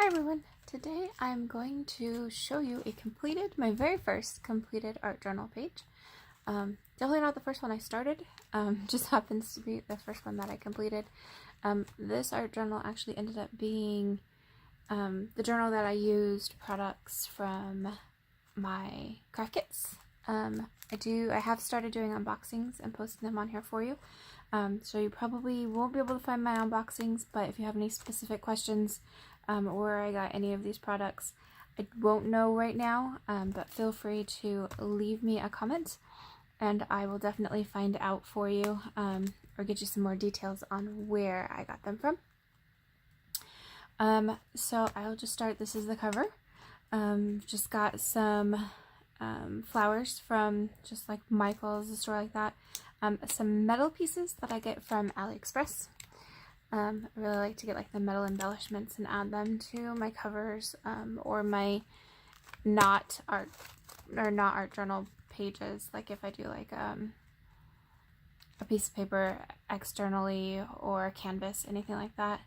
Hi everyone! Today I'm going to show you my very first completed art journal page. Definitely not the first one I started, just happens to be the first one that I completed. This art journal actually ended up being the journal that I used products from my craft kits. I have started doing unboxings and posting them on here for you. So you probably won't be able to find my unboxings, but if you have any specific questions where I got any of these products, I won't know right now, but feel free to leave me a comment and I will definitely find out for you or get you some more details on where I got them from. So I'll just start. This is the cover. Just got some flowers from just like Michael's, a store like that. Some metal pieces that I get from AliExpress. I really like to get like the metal embellishments and add them to my covers or my not art journal pages. Like if I do like a piece of paper externally or a canvas, anything like that.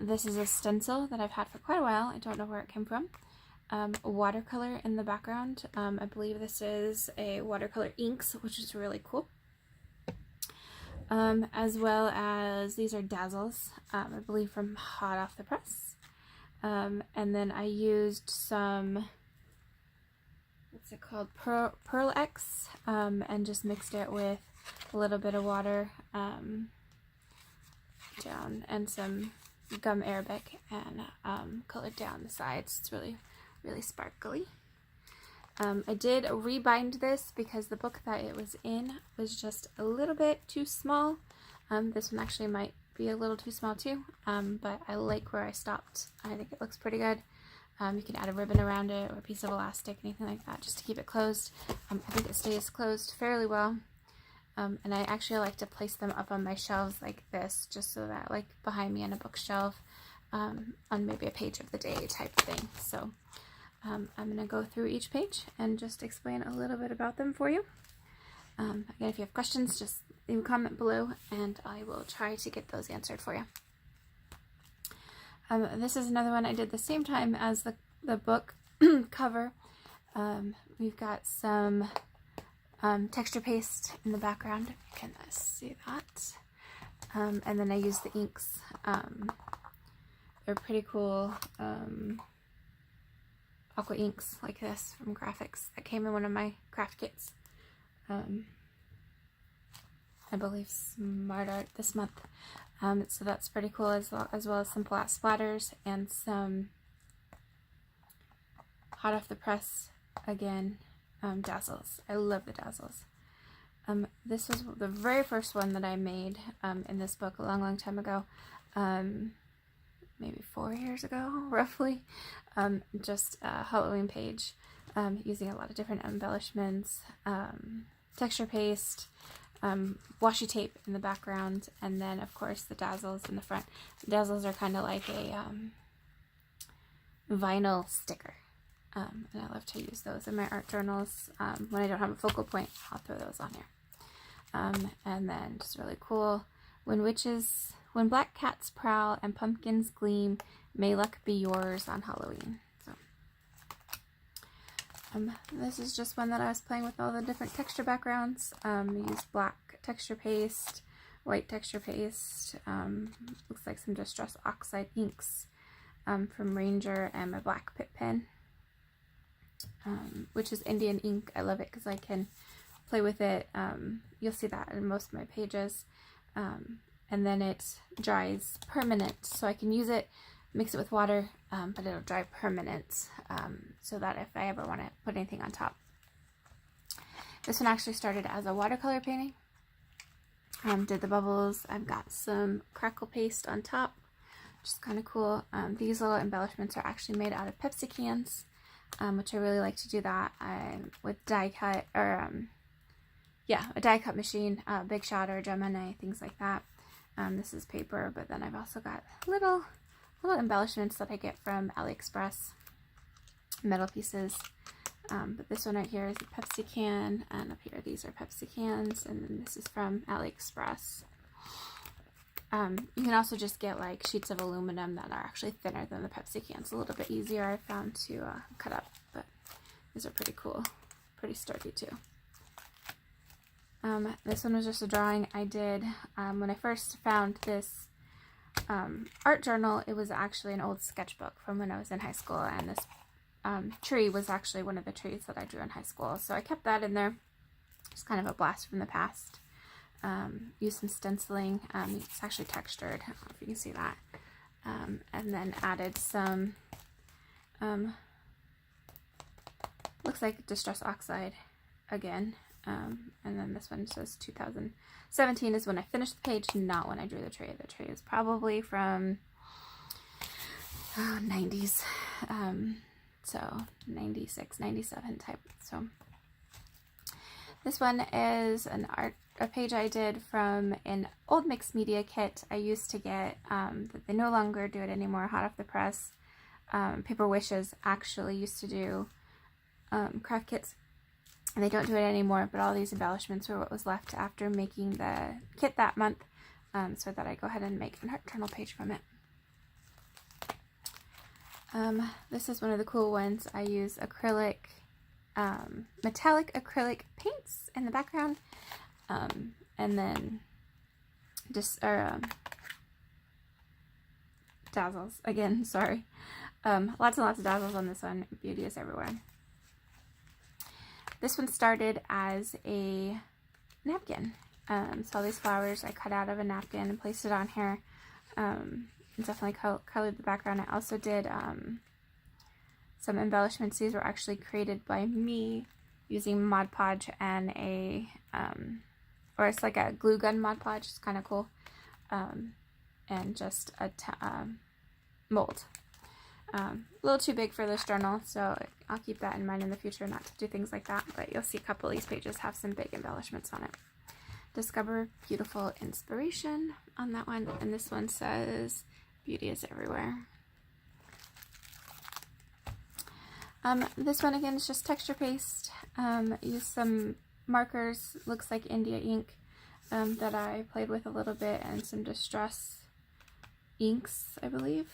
This is a stencil that I've had for quite a while. I don't know where it came from. Watercolor in the background. I believe this is a watercolor inks, which is really cool. As well as these are Dazzles, I believe from hot off the press. And then I used some, what's it called, Pearl X, and just mixed it with a little bit of water down and some gum Arabic and colored down the sides. It's really sparkly. I did rebind this because the book that it was in was just a little bit too small. This one actually might be a little too small too, but I like where I stopped. I think it looks pretty good. You can add a ribbon around it or a piece of elastic, anything like that, just to keep it closed. I think it stays closed fairly well. And I actually like to place them up on my shelves like this, just so that, like behind me on a bookshelf, on maybe a page of the day type thing. So I'm going to go through each page and just explain a little bit about them for you. Again, if you have questions, just leave a comment below and I will try to get those answered for you. This is another one I did the same time as the book cover. We've got some texture paste in the background. You can see that. And then I use the inks. They're pretty cool. Aqua inks like this from Graphics that came in one of my craft kits. I believe Smart Art this month. So that's pretty cool, as well as some splatters and some hot off the press again Dazzles. I love the Dazzles. This was the very first one that I made in this book a long time ago. Maybe 4 years ago, roughly. Just a Halloween page, using a lot of different embellishments, texture paste, washi tape in the background, and then of course the Dazzles in the front. The Dazzles are kind of like a vinyl sticker, and I love to use those in my art journals. When I don't have a focal point, I'll throw those on here. And then just really cool, when black cats prowl and pumpkins gleam, may luck be yours on Halloween. So, this is just one that I was playing with all the different texture backgrounds. I used black texture paste, white texture paste, looks like some Distress Oxide inks from Ranger, and my black Pitt pen, which is Indian ink. I love it because I can play with it. You'll see that in most of my pages. And then it dries permanent, so I can use it, mix it with water, but it'll dry permanent, so that if I ever want to put anything on top. This one actually started as a watercolor painting. Did the bubbles. I've got some crackle paste on top, which is kind of cool. These little embellishments are actually made out of Pepsi cans, which I really like to do that with die cut, or a die cut machine, Big Shot or Gemini, things like that. This is paper, but then I've also got little embellishments that I get from AliExpress, metal pieces. But this one right here is a Pepsi can, and up here these are Pepsi cans, and then this is from AliExpress. You can also just get like sheets of aluminum that are actually thinner than the Pepsi cans. A little bit easier, I found, to cut up, but these are pretty cool, pretty sturdy too. This one was just a drawing I did when I first found this art journal. It was actually an old sketchbook from when I was in high school, and this tree was actually one of the trees that I drew in high school, so I kept that in there. It's kind of a blast from the past. Used some stenciling. It's actually textured. I don't know if you can see that. And then added some looks like Distress Oxide again. And then this one says 2017 is when I finished the page, not when I drew the tree. The tree is probably from 90s, so 96, 97 type. So this one is a page I did from an old mixed media kit I used to get, that they no longer do it anymore, hot off the press. Paper Wishes actually used to do craft kits, and they don't do it anymore, but all these embellishments were what was left after making the kit that month, so I thought I'd go ahead and make an art journal page from it. This is one of the cool ones. I use acrylic, metallic acrylic paints in the background, and then just, dazzles, again, sorry. Lots and lots of dazzles on this one. Beauty is everywhere. This one started as a napkin. So all these flowers I cut out of a napkin and placed it on here. Definitely colored the background. I also did some embellishments. These were actually created by me using Mod Podge and or it's like a glue gun Mod Podge. It's kind of cool. And just a mold. A little too big for this journal, so I'll keep that in mind in the future, not to do things like that, but you'll see a couple of these pages have some big embellishments on it. Discover beautiful inspiration on that one, and this one says beauty is everywhere. This one again is just texture paste. Use some markers, looks like India ink, that I played with a little bit, and some Distress inks, I believe.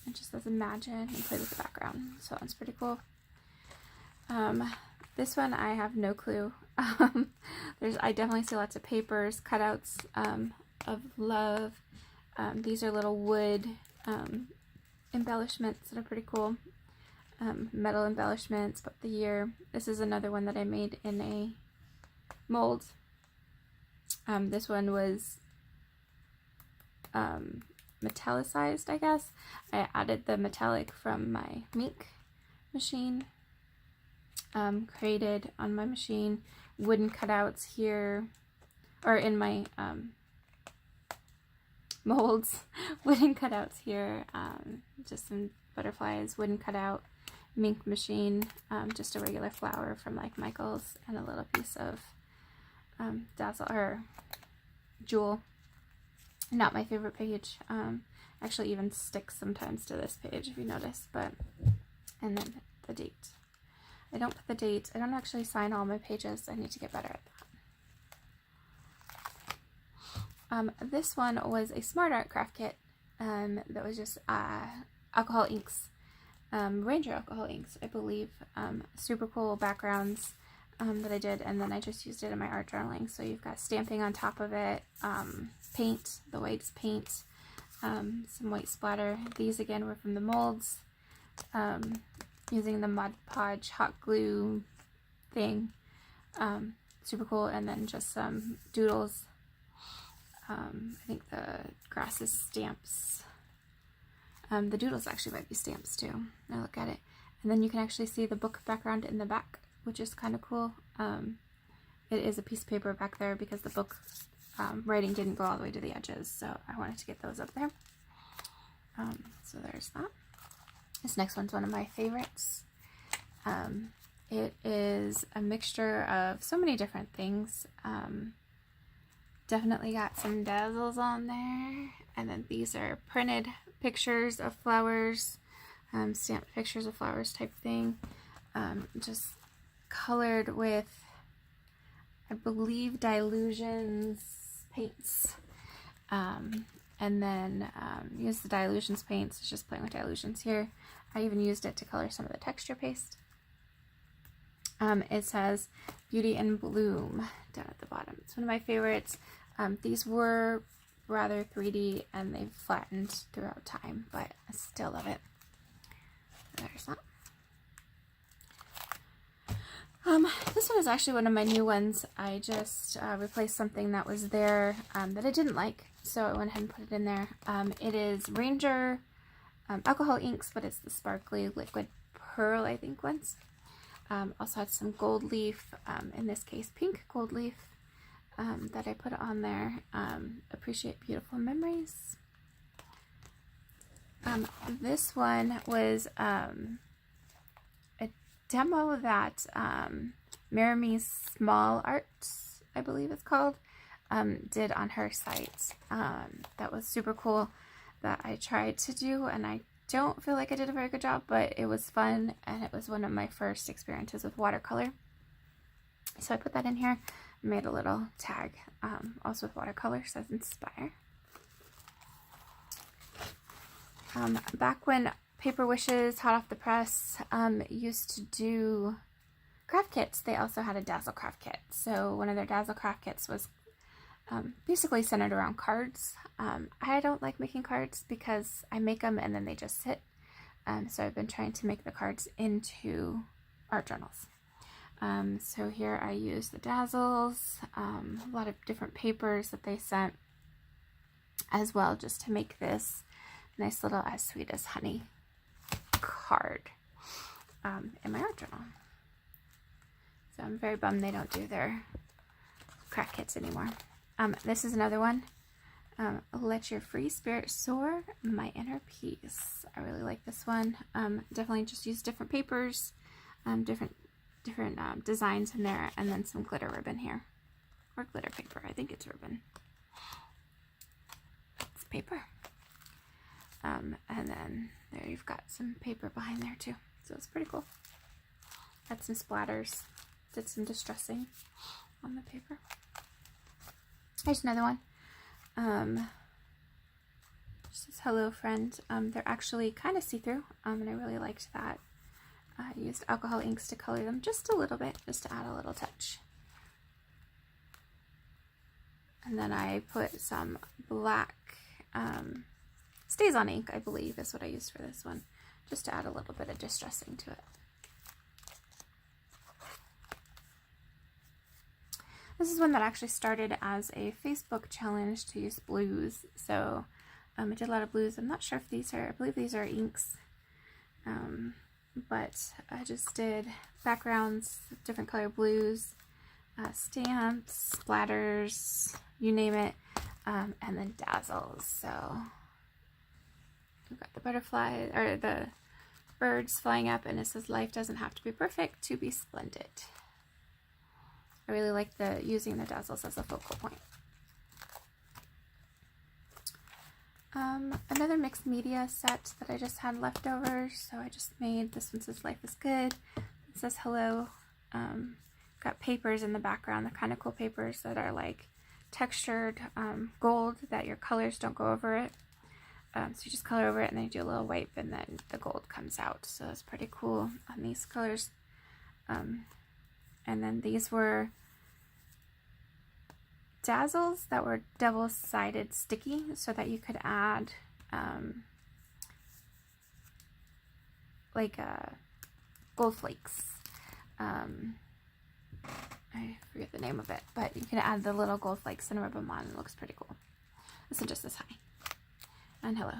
It just says Imagine, and played with the background, so that's pretty cool. This one I have no clue. I definitely see lots of papers, cutouts of love. These are little wood embellishments that are pretty cool. Metal embellishments, but the year. This is another one that I made in a mold. This one was metallicized, I guess. I added the metallic from my Mink machine. Created on my machine wooden cutouts here, or in my molds, wooden cutouts here, just some butterflies, wooden cutout, Mink machine, just a regular flower from like Michael's, and a little piece of dazzle or jewel. Not my favorite page. Actually even sticks sometimes to this page if you notice, but, and then the date. I don't put the date. I don't actually sign all my pages. I need to get better at that. This one was a Smart Art craft kit that was just alcohol inks, Ranger alcohol inks, I believe. Super cool backgrounds that I did, and then I just used it in my art journaling. So you've got stamping on top of it, paint, the white's paint, some white splatter. These again were from the molds. Using the Mod Podge hot glue thing, super cool, and then just some doodles. I think the grass is stamps. The doodles actually might be stamps too. Now look at it, and then you can actually see the book background in the back, which is kind of cool. It is a piece of paper back there because the book writing didn't go all the way to the edges, so I wanted to get those up there. So there's that. This next one's one of my favorites. It is a mixture of so many different things. Definitely got some dazzles on there. And then these are printed pictures of flowers, stamped pictures of flowers type thing. Just colored with, I believe, Dylusions paints. And then use the Dylusions paints. It's just playing with Dylusions here. I even used it to color some of the texture paste. It says Beauty in Bloom down at the bottom. It's one of my favorites. These were rather 3D and they've flattened throughout time, but I still love it. There's that. This one is actually one of my new ones. I just replaced something that was there that I didn't like, so I went ahead and put it in there. It is Ranger alcohol inks, but it's the sparkly liquid pearl, I think, ones. Also had some gold leaf, in this case pink gold leaf, that I put on there. Appreciate beautiful memories. This one was a demo that Mirror Me Small Arts, I believe it's called, did on her site. That was super cool that I tried to do, and I don't feel like I did a very good job, but it was fun, and it was one of my first experiences with watercolor. So I put that in here, made a little tag, also with watercolor, says Inspire. Back when Paper Wishes, hot off the press, used to do craft kits, they also had a Dazzle craft kit. So one of their Dazzle craft kits was basically centered around cards. I don't like making cards because I make them and then they just sit. So I've been trying to make the cards into art journals. So here I use the Dazzles, a lot of different papers that they sent as well, just to make this nice little As Sweet as Honey card in my art journal. So I'm very bummed they don't do their craft kits anymore. This is another one. Let Your Free Spirit Soar, My Inner Peace. I really like this one. Definitely just use different papers, different designs in there, and then some glitter ribbon here, or glitter paper. I think it's ribbon. It's paper. And then there you've got some paper behind there too. So it's pretty cool. Had some splatters. Did some distressing on the paper. Here's another one. Just says Hello Friend. They're actually kind of see-through, and I really liked that. I used alcohol inks to color them just a little bit, just to add a little touch. And then I put some black StazOn ink, I believe is what I used for this one, just to add a little bit of distressing to it. This is one that actually started as a Facebook challenge to use blues. So I did a lot of blues. I'm not sure if these are, I believe these are inks. But I just did backgrounds, different color blues, stamps, splatters, you name it, and then Dazzles. So we've got the butterfly, or the birds flying up, and it says life doesn't have to be perfect to be splendid. I really like using the Dazzles as a focal point. Another mixed media set that I just had left over, so I just made, this one says Life is Good. It says hello. Got papers in the background, the kind of cool papers that are like textured gold, that your colors don't go over it. So you just color over it and then you do a little wipe and then the gold comes out. So that's pretty cool on these colors. And then these were Dazzles that were double-sided sticky, so that you could add like gold flakes. I forget the name of it, but you can add the little gold flakes and rub them on. It looks pretty cool. This is just this high. And hello.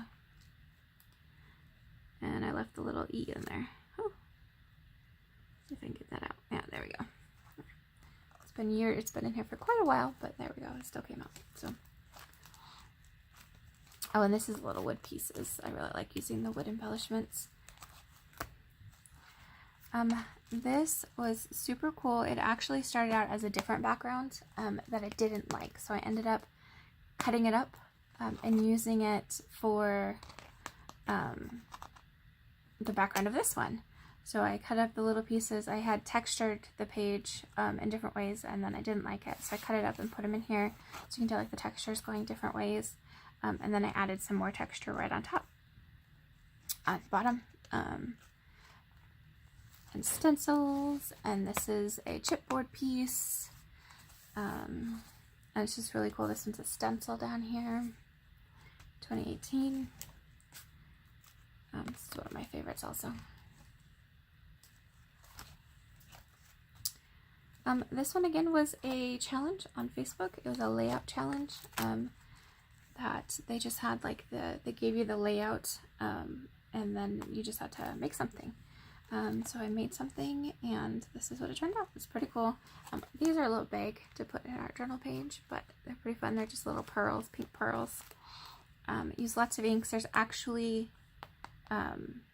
And I left the little E in there. Oh, see if I can get that out. Yeah, there we go. It's been in here for quite a while, but there we go, it still came out. So, oh, and this is little wood pieces. I really like using the wood embellishments. This was super cool. It actually started out as a different background that I didn't like, so I ended up cutting it up and using it for the background of this one. So I cut up the little pieces. I had textured the page in different ways, and then I didn't like it, so I cut it up and put them in here so you can tell like the texture is going different ways. And then I added some more texture right on top, on the bottom. And stencils, and this is a chipboard piece. And it's just really cool. This one's a stencil down here, 2018. This is one of my favorites also. This one again was a challenge on Facebook. It was a layout challenge that they just had like they gave you the layout and then you just had to make something. So I made something and this is what it turned out. It's pretty cool. These are a little big to put in our journal page, but they're pretty fun. They're just little pearls, pink pearls. Use lots of inks. There's actually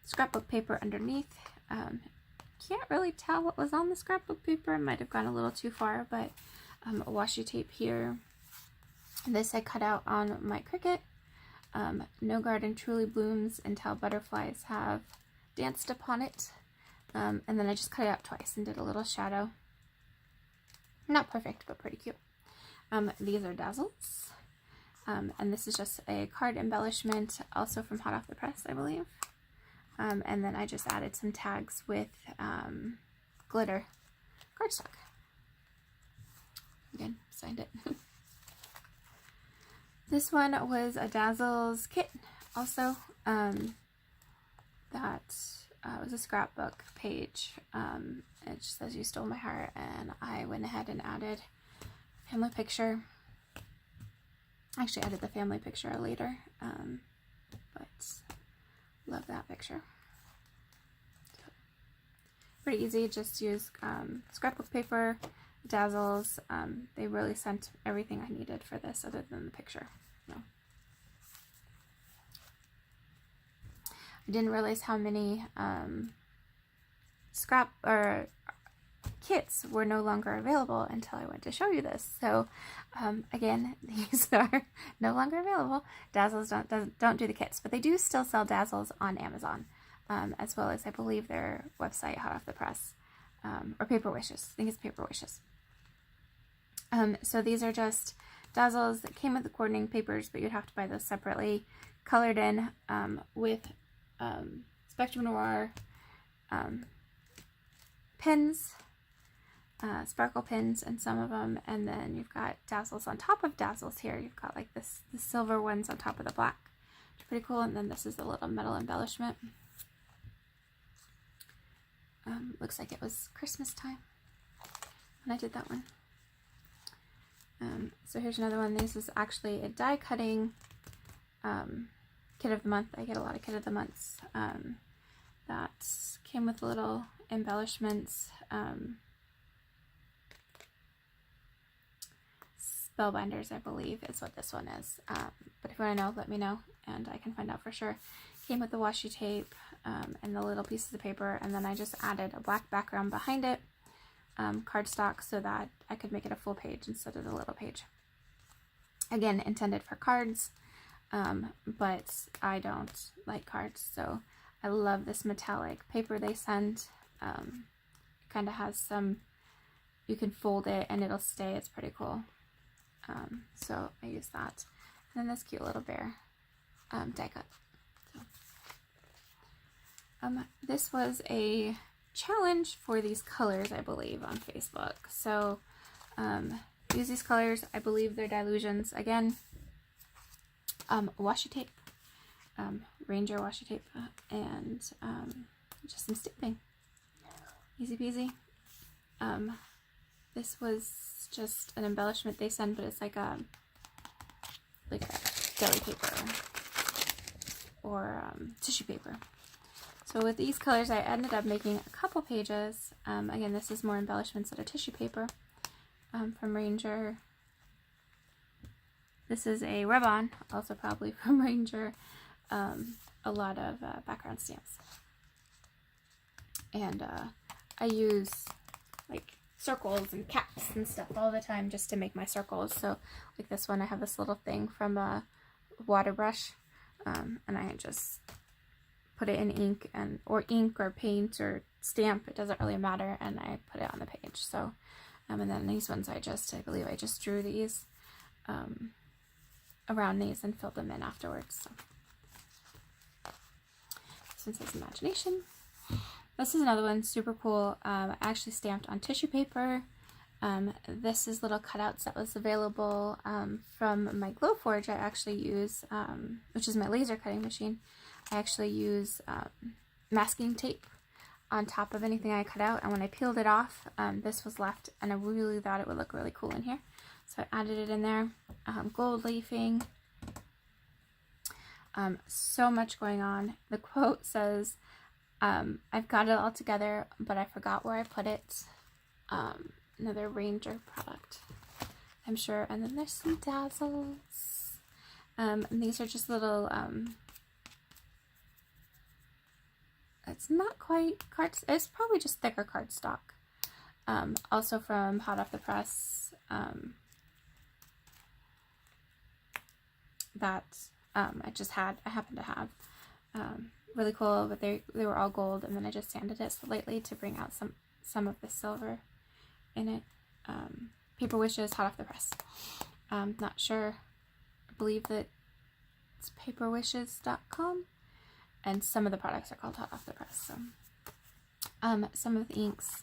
scrapbook paper underneath. Can't really tell what was on the scrapbook paper. I might have gone a little too far, but washi tape here. This I cut out on my Cricut. No garden truly blooms until butterflies have danced upon it. And then I just cut it out twice and did a little shadow. Not perfect, but pretty cute. These are Dazzles. And this is just a card embellishment, also from Hot Off the Press, I believe. And then I just added some tags with glitter cardstock. Again, signed it. This one was a Dazzles kit also. That was a scrapbook page. It just says "You Stole My Heart," and I went ahead and added a family picture. I actually added the family picture later, but love that picture. So, pretty easy. Just use scrapbook paper, Dazzles. They really sent everything I needed for this, other than the picture. No. I didn't realize how many scrap or kits were no longer available until I went to show you this. So again, these are no longer available. Dazzles don't do the kits, but they do still sell Dazzles on Amazon, as well as I believe their website, Hot Off the Press, or Paper Wishes. I think it's Paper Wishes. So these are just Dazzles that came with the coordinating papers, but you'd have to buy those separately, colored in with Spectrum Noir pins, sparkle pins, and some of them, and then you've got Dazzles on top of Dazzles here. You've got like the silver ones on top of the black. It's pretty cool. And then this is the little metal embellishment. Looks like it was Christmas time when I did that one. So here's another one. This is actually a die cutting kit of the month. I get a lot of kit of the months that came with little embellishments. Spellbinders, I believe, is what this one is. But if you want to know, let me know, and I can find out for sure. Came with the washi tape and the little pieces of paper, and then I just added a black background behind it, cardstock, so that I could make it a full page instead of the little page. Again, intended for cards, but I don't like cards, so I love this metallic paper they send. It kind of has some, you can fold it and it'll stay. It's pretty cool. So I use that. And then this cute little bear die cut. So, this was a challenge for these colors, I believe, on Facebook. So use these colors. I believe they're Dylusions. Again, washi tape, Ranger washi tape, and just some stamping. Easy peasy. This was just an embellishment they send, but it's like a deli paper or tissue paper. So with these colors, I ended up making a couple pages. Again, this is more embellishments that are tissue paper from Ranger. This is a rub-on, also probably from Ranger. A lot of background stamps. And I use like circles and caps and stuff all the time just to make my circles. So like this one, I have this little thing from a water brush, and I just put it in ink or paint or stamp, it doesn't really matter, and I put it on the page. So, and then these ones I believe I just drew these around these and filled them in afterwards. So. This one says Imagination. This is another one, super cool. I actually stamped on tissue paper. This is little cutouts that was available from my Glowforge. I actually use, which is my laser cutting machine, I actually use masking tape on top of anything I cut out, and when I peeled it off, this was left, and I really thought it would look really cool in here. So I added it in there. Gold leafing. So much going on. The quote says, I've got it all together, but I forgot where I put it. Another Ranger product, I'm sure. And then there's some dazzles. And these are just little, it's not quite cards. It's probably just thicker cardstock. Also from Hot Off the Press. That I happen to have. Really cool, but they were all gold, and then I just sanded it slightly to bring out some of the silver in it. Paper Wishes, Hot Off the Press. Not sure. I believe that it's paperwishes.com, and some of the products are called Hot Off the Press. So, some of the inks,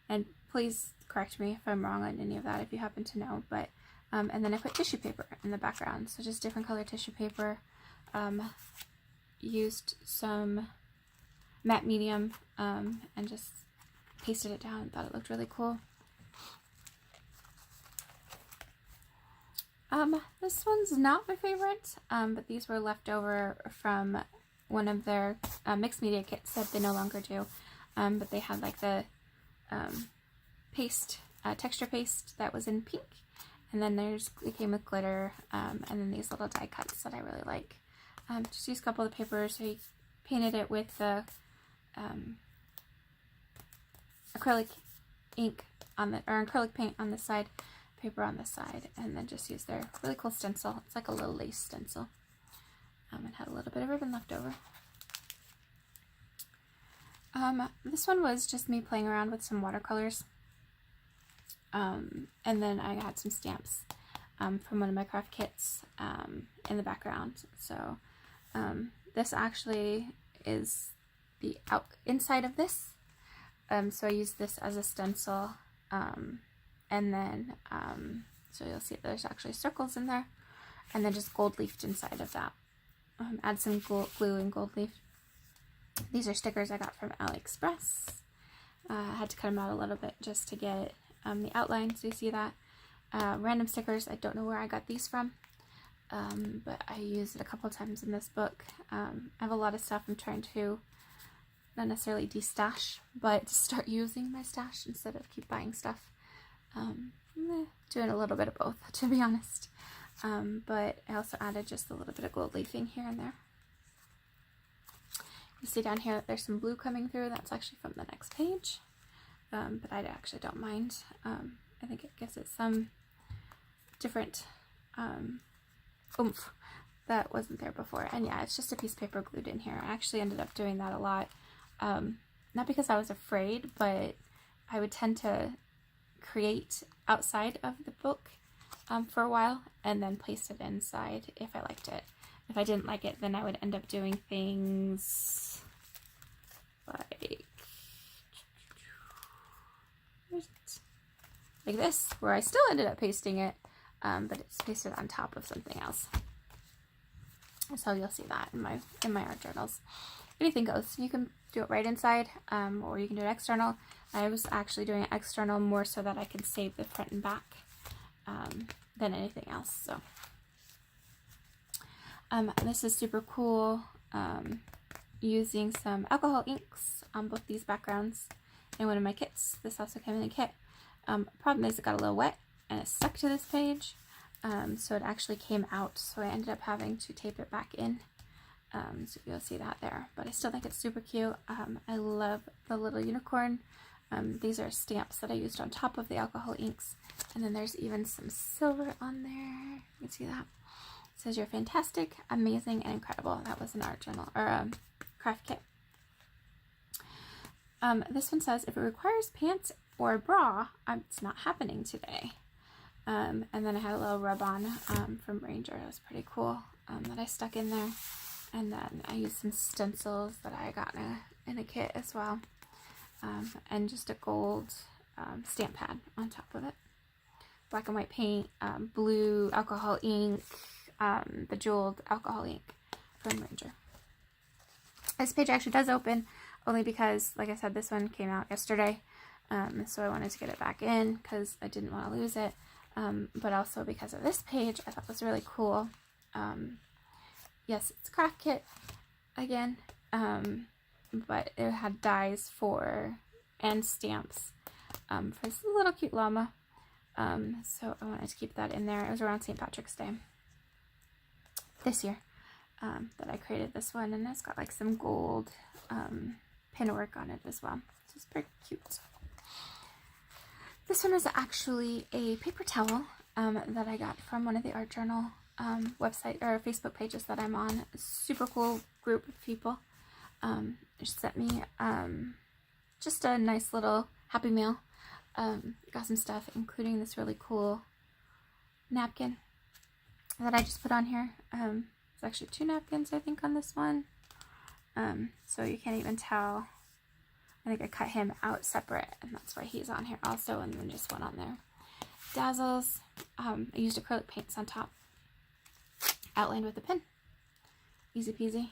and please correct me if I'm wrong on any of that if you happen to know, but and then I put tissue paper in the background, so just different color tissue paper. Used some matte medium and just pasted it down and thought it looked really cool. This one's not my favorite, but these were left over from one of their mixed media kits that they no longer do, but they had like the paste, texture paste that was in pink, and then it came with glitter, and then these little die cuts that I really like. Just use a couple of the papers. So I painted it with the acrylic ink on the, or acrylic paint on the side, paper on the side, and then just use their really cool stencil. It's like a little lace stencil. And had a little bit of ribbon left over. This one was just me playing around with some watercolors. And then I had some stamps from one of my craft kits in the background. So this actually is the inside of this. So I used this as a stencil, and then so you'll see there's actually circles in there, and then just gold leafed inside of that. Add some glue and gold leaf. These are stickers I got from AliExpress. I had to cut them out a little bit just to get the outline, so you see that. Random stickers, I don't know where I got these from, but I used it a couple times in this book. I have a lot of stuff I'm trying to not necessarily de-stash, but start using my stash instead of keep buying stuff. Doing a little bit of both, to be honest. But I also added just a little bit of gold leafing here and there. You see down here that there's some blue coming through. That's actually from the next page, but I actually don't mind. I think it gives it some different oomph that wasn't there before. And yeah, it's just a piece of paper glued in here. I actually ended up doing that a lot. Not because I was afraid, but I would tend to create outside of the book for a while and then place it inside if I liked it. If I didn't like it, then I would end up doing things like this, where I still ended up pasting it, but it's pasted on top of something else. So you'll see that in my art journals. Anything goes. You can do it right inside, or you can do it external. I was actually doing it external more so that I could save the front and back than anything else. So this is super cool. Using some alcohol inks on both these backgrounds in one of my kits. This also came in a kit. Problem is it got a little wet and it stuck to this page, so it actually came out, so I ended up having to tape it back in. So you'll see that there, but I still think it's super cute. I love the little unicorn. These are stamps that I used on top of the alcohol inks, and then there's even some silver on there. You can see that. It says you're fantastic, amazing, and incredible. That was an art journal or a craft kit. This one says, if it requires pants or a bra, it's not happening today. And then I had a little rub-on from Ranger. It was pretty cool that I stuck in there. And then I used some stencils that I got in a kit as well. And just a gold stamp pad on top of it. Black and white paint, blue alcohol ink, bejeweled alcohol ink from Ranger. This page actually does open only because, like I said, this one came out yesterday. So I wanted to get it back in because I didn't want to lose it. But also because of this page, I thought was really cool. Yes, it's a craft kit again, but it had dies and stamps for this little cute llama. So I wanted to keep that in there. It was around St. Patrick's Day this year that I created this one, and it's got like some gold pin work on it as well. So it's pretty cute. This one is actually a paper towel that I got from one of the Art Journal website or Facebook pages that I'm on. A super cool group of people. They sent me just a nice little Happy Meal. Got some stuff, including this really cool napkin that I just put on here. It's actually 2 napkins, I think, on this one. So you can't even tell. I think I cut him out separate, and that's why he's on here also, and then just one on there. Dazzles. I used acrylic paints on top. Outlined with a pen. Easy peasy.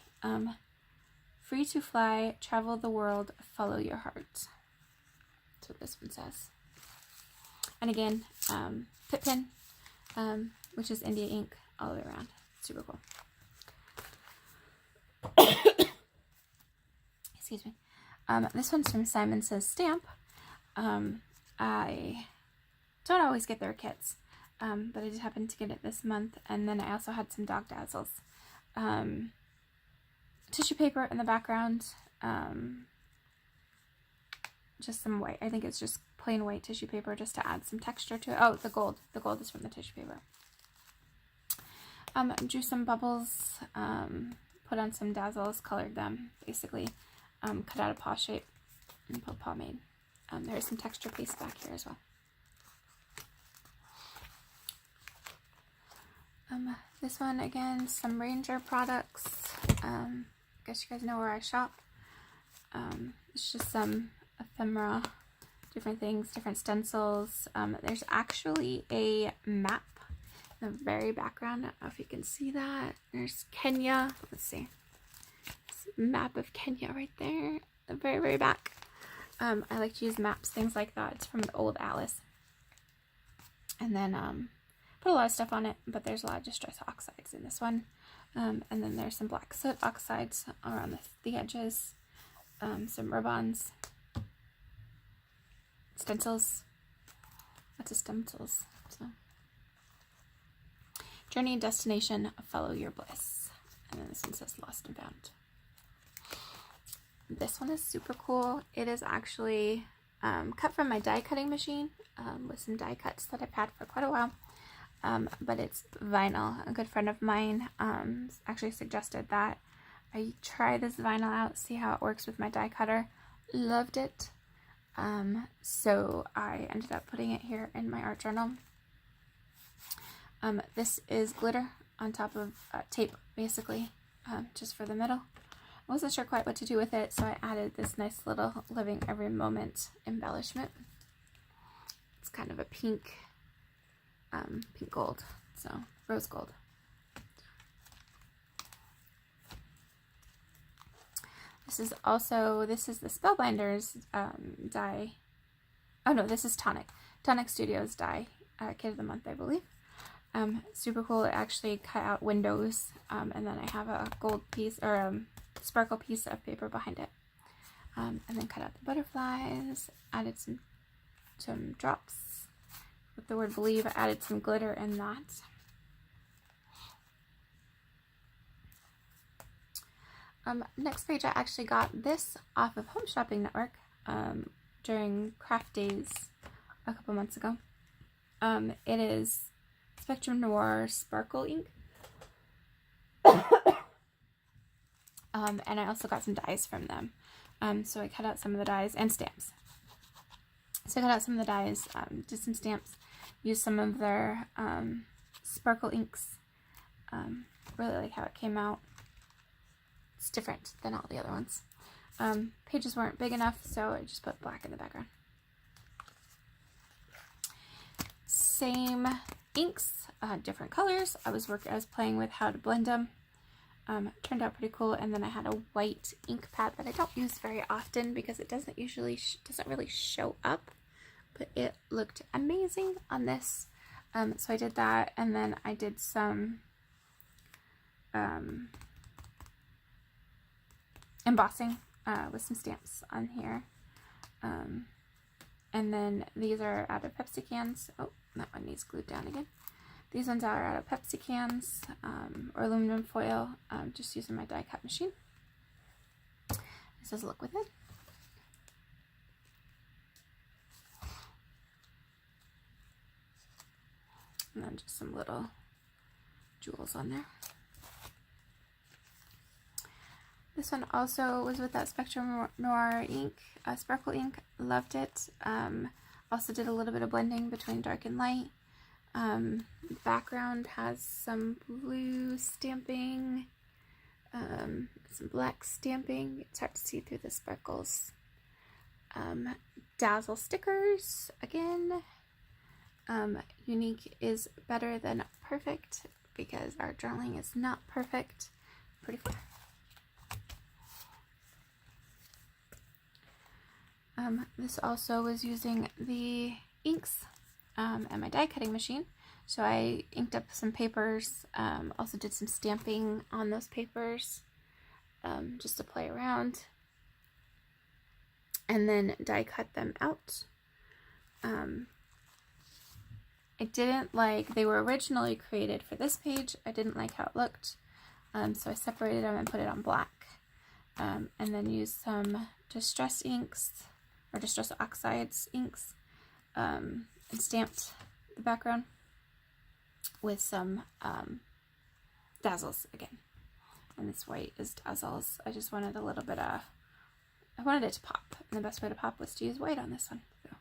Free to fly, travel the world, follow your heart. That's what this one says. And again, Pip Pen, which is India ink all the way around. Super cool. Excuse me. This one's from Simon Says Stamp. I don't always get their kits, but I just happened to get it this month. And then I also had some Dog Dazzles. Tissue paper in the background. Just some white. I think it's just plain white tissue paper just to add some texture to it. Oh, the gold. The gold is from the tissue paper. Drew some bubbles. Put on some Dazzles. Colored them, basically. Cut out a paw shape and put pomade. There's some texture paste back here as well. This one, again, some Ranger products. I guess you guys know where I shop. It's just some ephemera, different things, different stencils. There's actually a map in the very background. I don't know if you can see that. There's Kenya. Let's see. Map of Kenya right there, the very, very back. I like to use maps, things like that. It's from the old Alice. And then put a lot of stuff on it, but there's a lot of distress oxides in this one. And then there's some black soot oxides around the edges. Some ribbons. Stencils. Lots of stencils. So. Journey and destination, follow your bliss. And then this one says lost and found. This one is super cool. It is actually cut from my die cutting machine with some die cuts that I've had for quite a while. But it's vinyl. A good friend of mine actually suggested that I try this vinyl out, see how it works with my die cutter. Loved it. So I ended up putting it here in my art journal. This is glitter on top of tape, basically, just for the middle. I wasn't sure quite what to do with it, so I added this nice little Living Every Moment embellishment. It's kind of a pink gold, so rose gold. This is the Spellbinders die. Oh no, this is Tonic. Tonic Studios die kit of the month, I believe. Super cool. It actually cut out windows, and then I have a gold piece or sparkle piece of paper behind it. And then cut out the butterflies, added some drops with the word believe. I added some glitter in that. Next page, I actually got this off of Home Shopping Network during craft days a couple months ago. It is Spectrum Noir Sparkle ink. And I also got some dies from them. So I cut out some of the dies and stamps. So I cut out some of the dies, did some stamps, used some of their sparkle inks. Really like how it came out. It's different than all the other ones. Pages weren't big enough, so I just put black in the background. Same inks, different colors. I was playing with how to blend them. Turned out pretty cool. And then I had a white ink pad that I don't use very often because it doesn't usually doesn't really show up, but it looked amazing on this. So I did that, and then I did some embossing with some stamps on here. And then these are out of Pepsi cans. Oh, that one needs glued down again. These ones are out of Pepsi cans or aluminum foil, just using my die cut machine. This is a look with it. And then just some little jewels on there. This one also was with that Spectrum Noir ink, sparkle ink. Loved it. Also did a little bit of blending between dark and light. The background has some blue stamping, some black stamping. It's hard to see through the sparkles. Dazzle stickers again. Unique is better than perfect because our journaling is not perfect. Pretty fun. This also was using the inks and my die cutting machine. So I inked up some papers, also did some stamping on those papers just to play around, and then die cut them out. I didn't like, they were originally created for this page. I didn't like how it looked, so I separated them and put it on black, and then used some Distress inks, or Distress Oxides inks, and stamped the background with some dazzles again. And this white is dazzles. I just wanted a little bit of, I wanted it to pop, and the best way to pop was to use white on this one. So.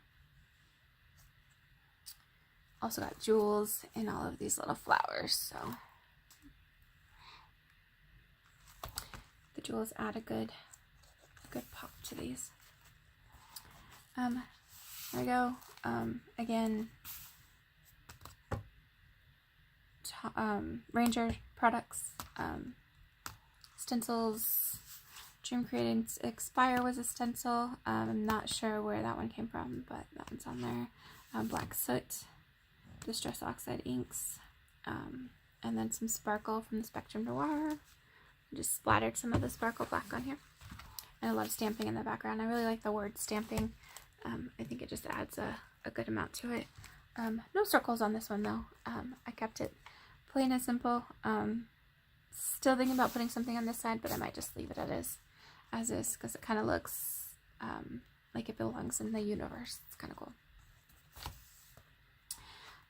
Also got jewels in all of these little flowers, so the jewels add a good pop to these. There we go. Again, Ranger products, stencils. Dream Creating Expire was a stencil. I'm not sure where that one came from, but that one's on there. Black Soot, Distress Oxide inks, and then some sparkle from the Spectrum Noir. Just splattered some of the sparkle black on here. And a lot of stamping in the background. I really like the word stamping. I think it just adds a good amount to it. No circles on this one though. I kept it plain and simple. Still thinking about putting something on this side, but I might just leave it as is because it kind of looks like it belongs in the universe. It's kind of cool.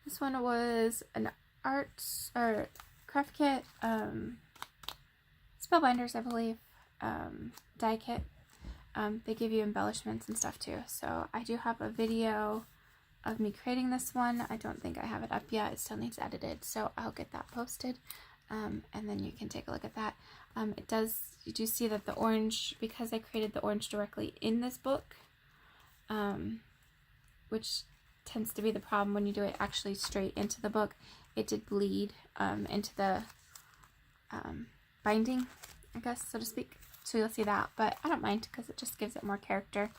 This one was an art or craft kit, Spellbinders, I believe, die kit. They give you embellishments and stuff too. So I do have a video of me creating this one. I don't think I have it up yet. It still needs edited, so I'll get that posted, and then you can take a look at that. You do see that the orange, because I created the orange directly in this book, which tends to be the problem when you do it actually straight into the book, it did bleed into the binding, I guess, so to speak. So you'll see that, but I don't mind because it just gives it more character.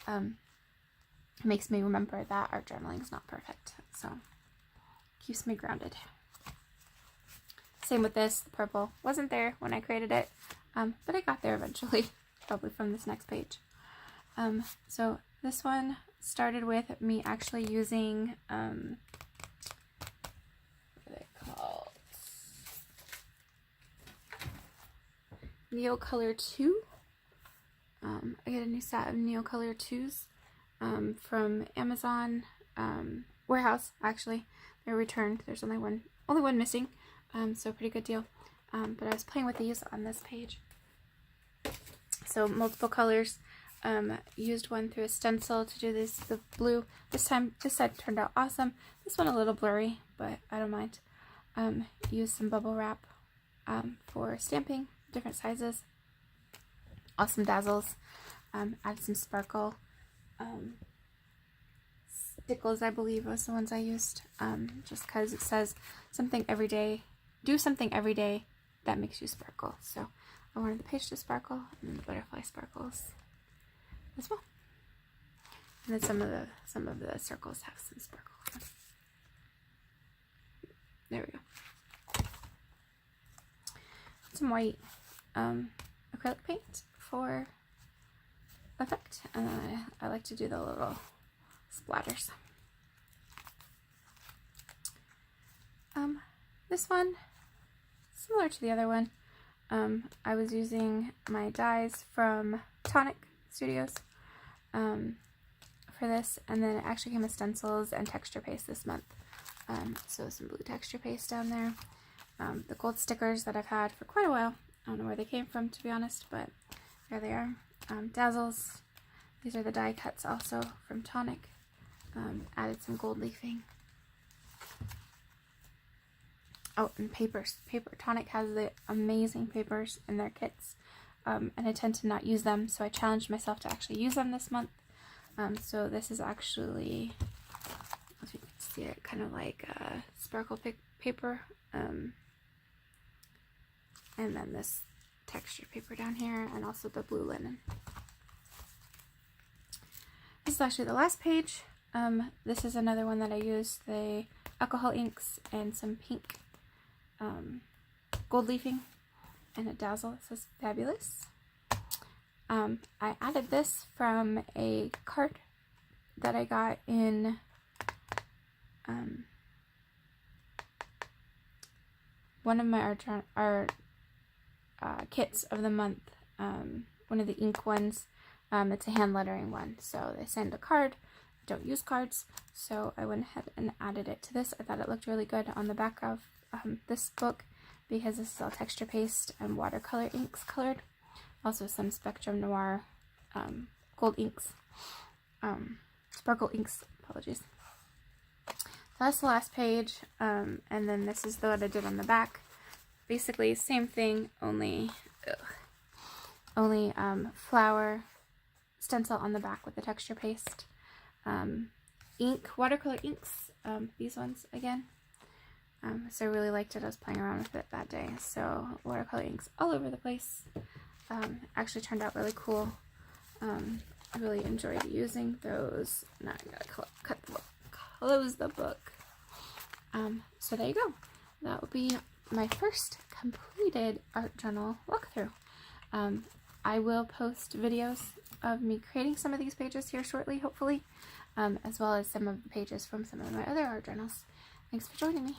It makes me remember that art journaling is not perfect, so keeps me grounded. Same with this. The purple wasn't there when I created it, but I got there eventually, probably from this next page. So this one started with me actually using, what are they called? Neocolor 2. I got a new set of Neocolor 2s from Amazon warehouse. Actually, they're returned. There's only one missing, so pretty good deal. But I was playing with these on this page. So multiple colors. used one through a stencil to do the blue. This time, this side turned out awesome. This one a little blurry, but I don't mind. Used some bubble wrap for stamping, different sizes. Awesome dazzles. Add some sparkle. Stickles, I believe, was the ones I used. Just because it says something every day. Do something every day that makes you sparkle. So I wanted the page to sparkle, and then the butterfly sparkles as well. And then some of the circles have some sparkle. There we go. Some white acrylic paint for effect, and then I like to do the little splatters. This one, similar to the other one, I was using my dies from Tonic Studios for this, and then it actually came with stencils and texture paste this month. So some blue texture paste down there. The gold stickers that I've had for quite a while. I don't know where they came from, to be honest, but there they are. Dazzles. These are the die cuts also from Tonic. Added some gold leafing. Oh, and papers. Tonic has the amazing papers in their kits, and I tend to not use them, so I challenged myself to actually use them this month. So this is actually, if you can see it, kind of like sparkle paper, and then this texture paper down here, and also the blue linen. This is actually the last page. This is another one that I used, the alcohol inks and some pink gold leafing and a dazzle. It says fabulous. I added this from a card that I got in one of my art kits of the month, one of the ink ones. It's a hand lettering one, so they send a card. I don't use cards, so I went ahead and added it to this. I thought it looked really good on the back of this book, because this is all texture paste and watercolor inks colored. Also some Spectrum Noir gold inks, sparkle inks, apologies. So that's the last page, and then this is what I did on the back. Basically same thing, only flower stencil on the back with the texture paste. Ink, watercolor inks, these ones again. So I really liked it. I was playing around with it that day. So watercolor inks all over the place. Actually turned out really cool. I really enjoyed using those. Now I gotta close the book. So there you go. That will be my first completed art journal walkthrough. I will post videos of me creating some of these pages here shortly, hopefully, as well as some of the pages from some of my other art journals. Thanks for joining me.